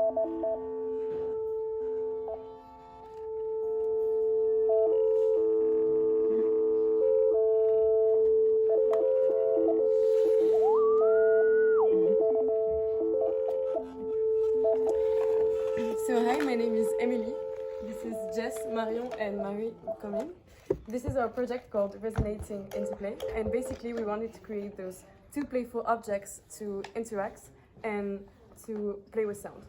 So hi, my name is Emilie. This is Jess, Marion and Marion coming. This is our project called Resonating Interplay, and basically we wanted to create those two playful objects to interact and to play with sound.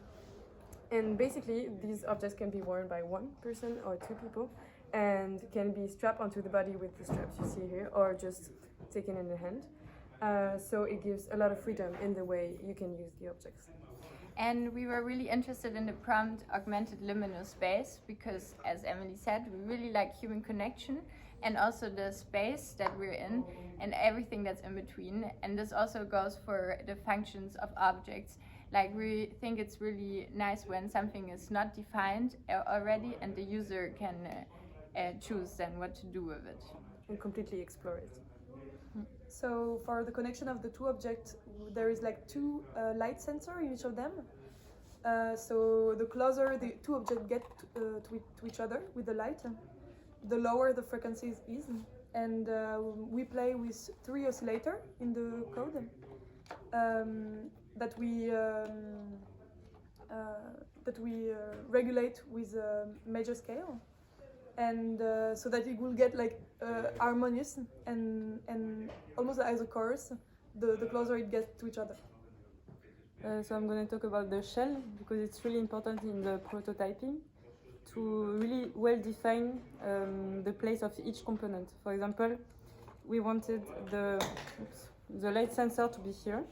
And basically these objects can be worn by one person or two people and can be strapped onto the body with the straps you see here, or just taken in the hand. So it gives a lot of freedom in the way you can use the objects. And we were really interested in the prompt augmented liminal space because, as Emilie said, we really like human connection and also the space that we're in and everything that's in between. And this also goes for the functions of objects. Like, we think it's really nice when something is not defined already and the user can choose then what to do with it. And completely explore it. So for the connection of the two objects, there is like two light sensors in each of them. So the closer the two objects get to each other with the light, the lower the frequency is. And we play with 3 oscillators in the code that we regulate with a major scale. And so that it will get like harmonious and almost as a chorus, the closer it gets to each other. So I'm going to talk about the shell because it's really important in the prototyping to really well define the place of each component. For example, we wanted the light sensor to be here.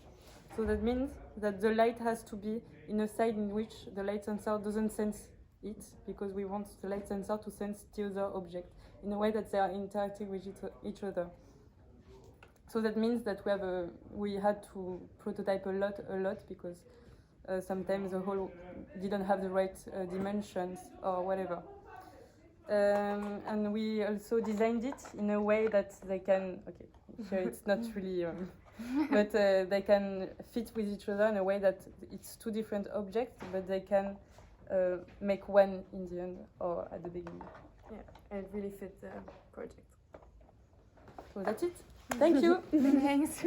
So that means that the light has to be in a side in which the light sensor doesn't sense it, because we want the light sensor to sense the other object in a way that they are interacting with each other. So that means that we had to prototype a lot because sometimes the hole didn't have the right dimensions or whatever. And we also designed it in a way that they can, here it's not really, but they can fit with each other in a way that it's two different objects, but they can make one in the end or at the beginning. Yeah, and it really fit the project. So that's it. Thank you. Thanks.